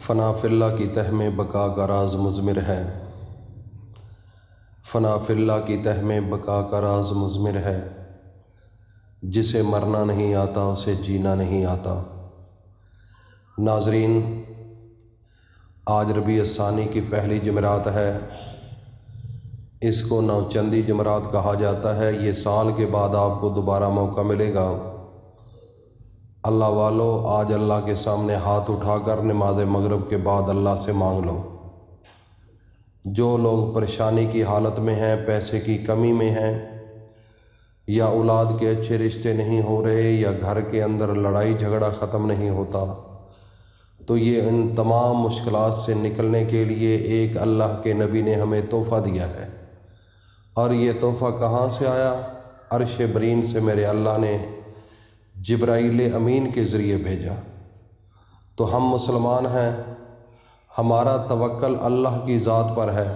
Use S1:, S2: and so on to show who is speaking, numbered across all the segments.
S1: فنا فی اللہ کی تہ میں بقا کا راز مضمر ہے، فنا فی اللہ کی تہ میں بقا کا راز مضمر ہے، جسے مرنا نہیں آتا اسے جینا نہیں آتا۔ ناظرین، آج ربیع الثانی کی پہلی جمعرات ہے۔ اس کو نوچندی جمعرات کہا جاتا ہے۔ یہ سال کے بعد آپ کو دوبارہ موقع ملے گا۔ اللہ والو، آج اللہ کے سامنے ہاتھ اٹھا کر نماز مغرب کے بعد اللہ سے مانگ لو۔ جو لوگ پریشانی کی حالت میں ہیں، پیسے کی کمی میں ہیں، یا اولاد کے اچھے رشتے نہیں ہو رہے، یا گھر کے اندر لڑائی جھگڑا ختم نہیں ہوتا، تو یہ ان تمام مشکلات سے نکلنے کے لیے ایک اللہ کے نبی نے ہمیں تحفہ دیا ہے۔ اور یہ تحفہ کہاں سے آیا؟ عرش برین سے میرے اللہ نے جبرائیل امین کے ذریعے بھیجا۔ تو ہم مسلمان ہیں، ہمارا توکل اللہ کی ذات پر ہے،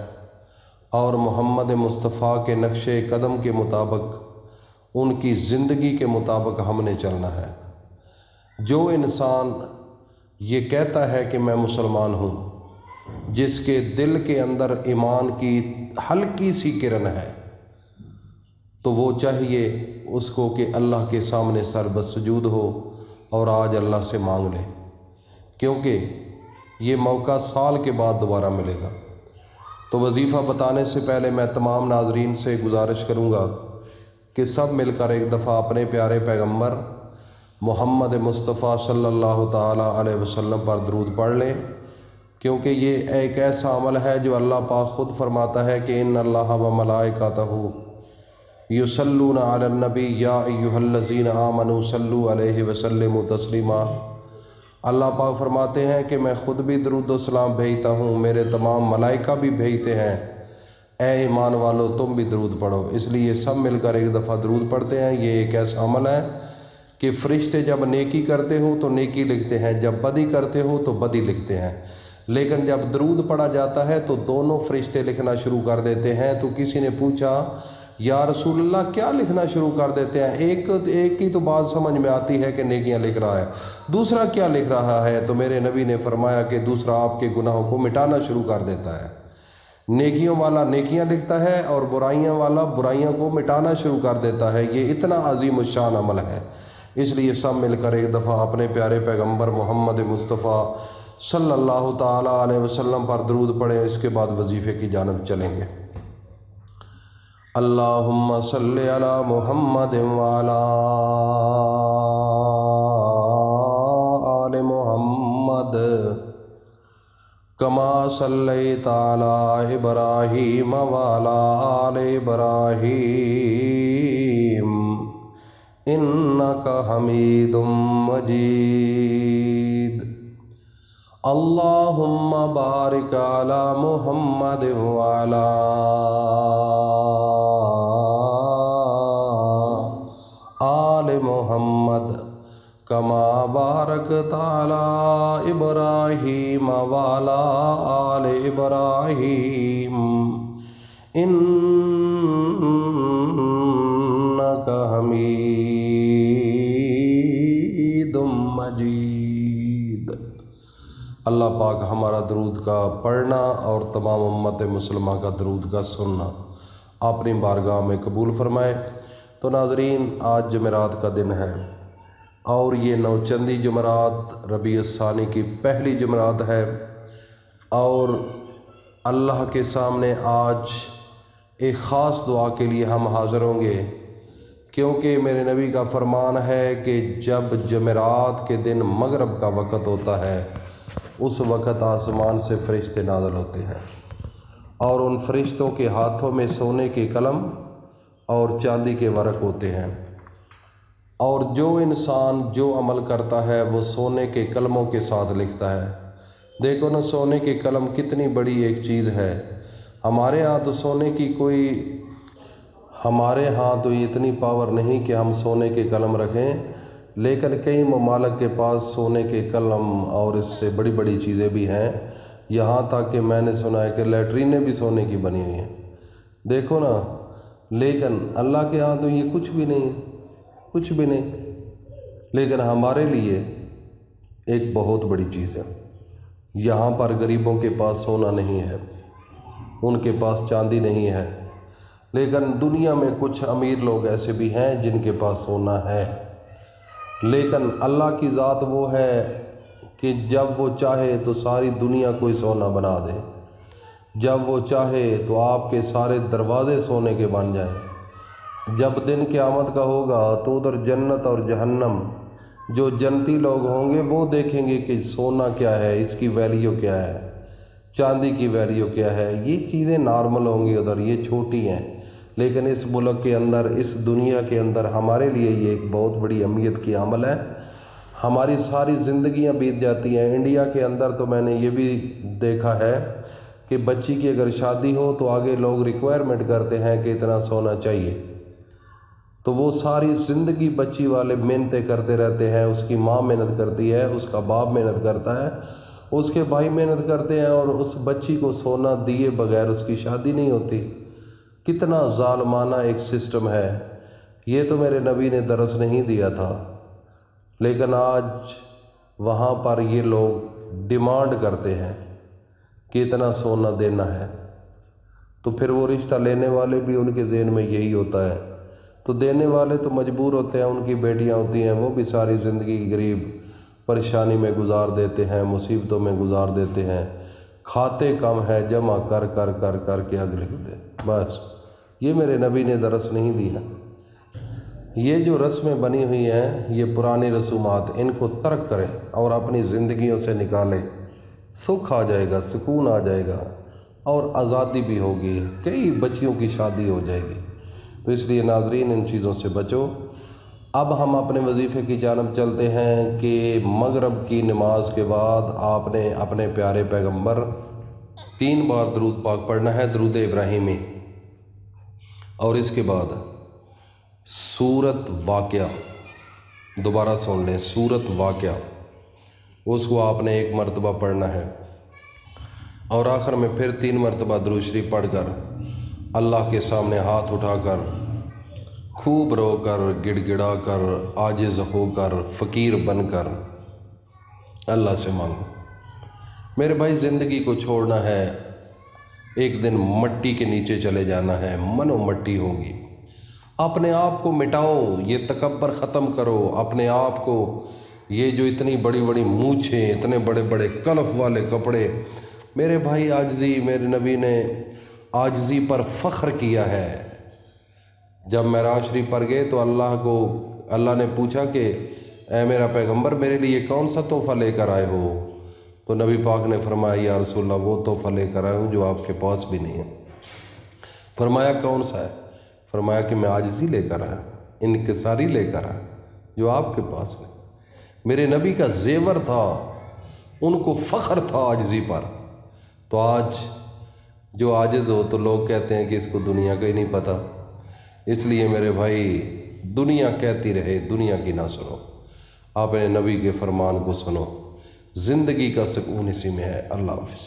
S1: اور محمد مصطفیٰ کے نقش قدم کے مطابق، ان کی زندگی کے مطابق ہم نے چلنا ہے۔ جو انسان یہ کہتا ہے کہ میں مسلمان ہوں، جس کے دل کے اندر ایمان کی ہلکی سی کرن ہے، تو وہ چاہیے اس کو کہ اللہ کے سامنے سر بسجود ہو اور آج اللہ سے مانگ لے، کیونکہ یہ موقع سال کے بعد دوبارہ ملے گا۔ تو وظیفہ بتانے سے پہلے میں تمام ناظرین سے گزارش کروں گا کہ سب مل کر ایک دفعہ اپنے پیارے پیغمبر محمد مصطفیٰ صلی اللہ تعالیٰ علیہ وسلم پر درود پڑھ لیں، کیونکہ یہ ایک ایسا عمل ہے جو اللہ پاک خود فرماتا ہے کہ ان اللہ و ملائکتہ یصلون علی النبی یا ایھا الذین آمنوا صلوا علیہ وسلموا تسلیما۔ اللہ پاک فرماتے ہیں کہ میں خود بھی درود و سلام بھیجتا ہوں، میرے تمام ملائکہ بھی بھیجتے ہیں، اے ایمان والو تم بھی درود پڑھو۔ اس لیے سب مل کر ایک دفعہ درود پڑھتے ہیں۔ یہ ایک ایسا عمل ہے کہ فرشتے جب نیکی کرتے ہو تو نیکی لکھتے ہیں، جب بدی کرتے ہو تو بدی لکھتے ہیں، لیکن جب درود پڑھا جاتا ہے تو دونوں فرشتے لکھنا شروع کر دیتے ہیں۔ تو کسی نے پوچھا یا رسول اللہ کیا لکھنا شروع کر دیتے ہیں؟ ایک کی تو بات سمجھ میں آتی ہے کہ نیکیاں لکھ رہا ہے، دوسرا کیا لکھ رہا ہے؟ تو میرے نبی نے فرمایا کہ دوسرا آپ کے گناہوں کو مٹانا شروع کر دیتا ہے۔ نیکیوں والا نیکیاں لکھتا ہے اور برائیاں والا برائیاں کو مٹانا شروع کر دیتا ہے۔ یہ اتنا عظیم الشان عمل ہے، اس لیے سب مل کر ایک دفعہ اپنے پیارے پیغمبر محمد مصطفیٰ صلی اللہ تعالیٰ علیہ وسلم پر درود پڑھیں۔ اس کے بعد وظیفے کی جانب چلیں گے۔ اللہم صلی علی محمد وعلی آل محمد کما صلیت علی ابراہیم وعلی آل ابراہیم انک حمید مجید۔ اللہم بارک علی محمد وعلی آل محمد کما بارکت علی ابراہیم وعلی آل ابراہیم انک حمید مجید۔ اللہ پاک ہمارا درود کا پڑھنا اور تمام امت مسلمہ کا درود کا سننا اپنی بارگاہ میں قبول فرمائے۔ تو ناظرین، آج جمعرات کا دن ہے، اور یہ نوچندی جمعرات ربیع الثانی کی پہلی جمعرات ہے، اور اللہ کے سامنے آج ایک خاص دعا کے لیے ہم حاضر ہوں گے، کیونکہ میرے نبی کا فرمان ہے کہ جب جمعرات کے دن مغرب کا وقت ہوتا ہے، اس وقت آسمان سے فرشتے نازل ہوتے ہیں، اور ان فرشتوں کے ہاتھوں میں سونے کے قلم اور چاندی کے ورق ہوتے ہیں، اور جو انسان جو عمل کرتا ہے وہ سونے کے قلموں کے ساتھ لکھتا ہے۔ دیکھو نا، سونے کے قلم کتنی بڑی ایک چیز ہے۔ ہمارے ہاں تو سونے کی ہمارے ہاں تو اتنی پاور نہیں کہ ہم سونے کے قلم رکھیں، لیکن کئی ممالک کے پاس سونے کے قلم اور اس سے بڑی بڑی چیزیں بھی ہیں، یہاں تک کہ میں نے سنا ہے کہ لیٹرینیں بھی سونے کی بنی ہوئی ہیں۔ دیکھو نا، لیکن اللہ کے ہاں تو یہ کچھ بھی نہیں، کچھ بھی نہیں، لیکن ہمارے لیے ایک بہت بڑی چیز ہے۔ یہاں پر غریبوں کے پاس سونا نہیں ہے، ان کے پاس چاندی نہیں ہے، لیکن دنیا میں کچھ امیر لوگ ایسے بھی ہیں جن کے پاس سونا ہے۔ لیکن اللہ کی ذات وہ ہے کہ جب وہ چاہے تو ساری دنیا کوئی سونا بنا دے، جب وہ چاہے تو آپ کے سارے دروازے سونے کے بن جائیں۔ جب دن قیامت کا ہوگا تو ادھر جنت اور جہنم، جو جنتی لوگ ہوں گے وہ دیکھیں گے کہ سونا کیا ہے، اس کی ویلیو کیا ہے، چاندی کی ویلیو کیا ہے۔ یہ چیزیں نارمل ہوں گی ادھر، یہ چھوٹی ہیں، لیکن اس ملک کے اندر، اس دنیا کے اندر ہمارے لیے یہ ایک بہت بڑی اہمیت کی عمل ہے۔ ہماری ساری زندگیاں بیت جاتی ہیں۔ انڈیا کے اندر تو میں نے یہ بھی دیکھا ہے کہ بچی کی اگر شادی ہو تو آگے لوگ ریکوائرمنٹ کرتے ہیں کہ اتنا سونا چاہیے، تو وہ ساری زندگی بچی والے محنتیں کرتے رہتے ہیں۔ اس کی ماں محنت کرتی ہے، اس کا باپ محنت کرتا ہے، اس کے بھائی محنت کرتے ہیں، اور اس بچی کو سونا دیے بغیر اس کی شادی نہیں ہوتی۔ کتنا ظالمانہ ایک سسٹم ہے۔ یہ تو میرے نبی نے درس نہیں دیا تھا، لیکن آج وہاں پر یہ لوگ ڈیمانڈ کرتے ہیں کہ اتنا سونا دینا ہے، تو پھر وہ رشتہ لینے والے بھی ان کے ذہن میں یہی ہوتا ہے، تو دینے والے تو مجبور ہوتے ہیں، ان کی بیٹیاں ہوتی ہیں وہ بھی ساری زندگی غریب پریشانی میں گزار دیتے ہیں، مصیبتوں میں گزار دیتے ہیں، کھاتے کم ہے، جمع کر کر کر کر کے اگلے دن۔ بس یہ میرے نبی نے درس نہیں دیا۔ یہ جو رسمیں بنی ہوئی ہیں، یہ پرانی رسومات، ان کو ترک کریں اور اپنی زندگیوں سے نکالیں۔ سکھ آ جائے گا، سکون آ جائے گا، اور آزادی بھی ہوگی، کئی بچیوں کی شادی ہو جائے گی۔ تو اس لیے ناظرین ان چیزوں سے بچو۔ اب ہم اپنے وظیفے کی جانب چلتے ہیں کہ مغرب کی نماز کے بعد آپ نے اپنے پیارے پیغمبر 3 بار درود پاک پڑھنا ہے، درود ابراہیمی، اور اس کے بعد سورت واقعہ، دوبارہ سن لیں، سورت واقعہ، اس کو آپ نے 1 مرتبہ پڑھنا ہے، اور آخر میں پھر 3 مرتبہ درود شریف پڑھ کر اللہ کے سامنے ہاتھ اٹھا کر، خوب رو کر، گڑ گڑا کر، عاجز ہو کر، فقیر بن کر اللہ سے مانگو۔ میرے بھائی زندگی کو چھوڑنا ہے، ایک دن مٹی کے نیچے چلے جانا ہے، منو مٹی ہوگی۔ اپنے آپ کو مٹاؤ، یہ تکبر ختم کرو اپنے آپ کو۔ یہ جو اتنی بڑی بڑی مونچھیں، اتنے بڑے بڑے کلف والے کپڑے، میرے بھائی عاجزی، میرے نبی نے عاجزی پر فخر کیا ہے۔ جب معراج شریف پر گئے تو اللہ نے پوچھا کہ اے میرا پیغمبر، میرے لیے کون سا تحفہ لے کر آئے ہو؟ تو نبی پاک نے فرمایا یا رسول اللہ، وہ تحفہ لے کر آیا ہوں جو آپ کے پاس بھی نہیں ہے۔ فرمایا کون سا ہے؟ فرمایا کہ میں عاجزی لے کر آیا، انکساری لے کر آیا جو آپ کے پاس ہے۔ میرے نبی کا زیور تھا، ان کو فخر تھا عاجزی پر۔ تو آج جو عاجز ہو تو لوگ کہتے ہیں کہ اس کو دنیا کا ہی نہیں پتہ۔ اس لیے میرے بھائی دنیا کہتی رہے، دنیا کی نہ سنو، آپ نے نبی کے فرمان کو سنو۔ زندگی کا سکون اسی میں ہے۔ اللہ حافظ۔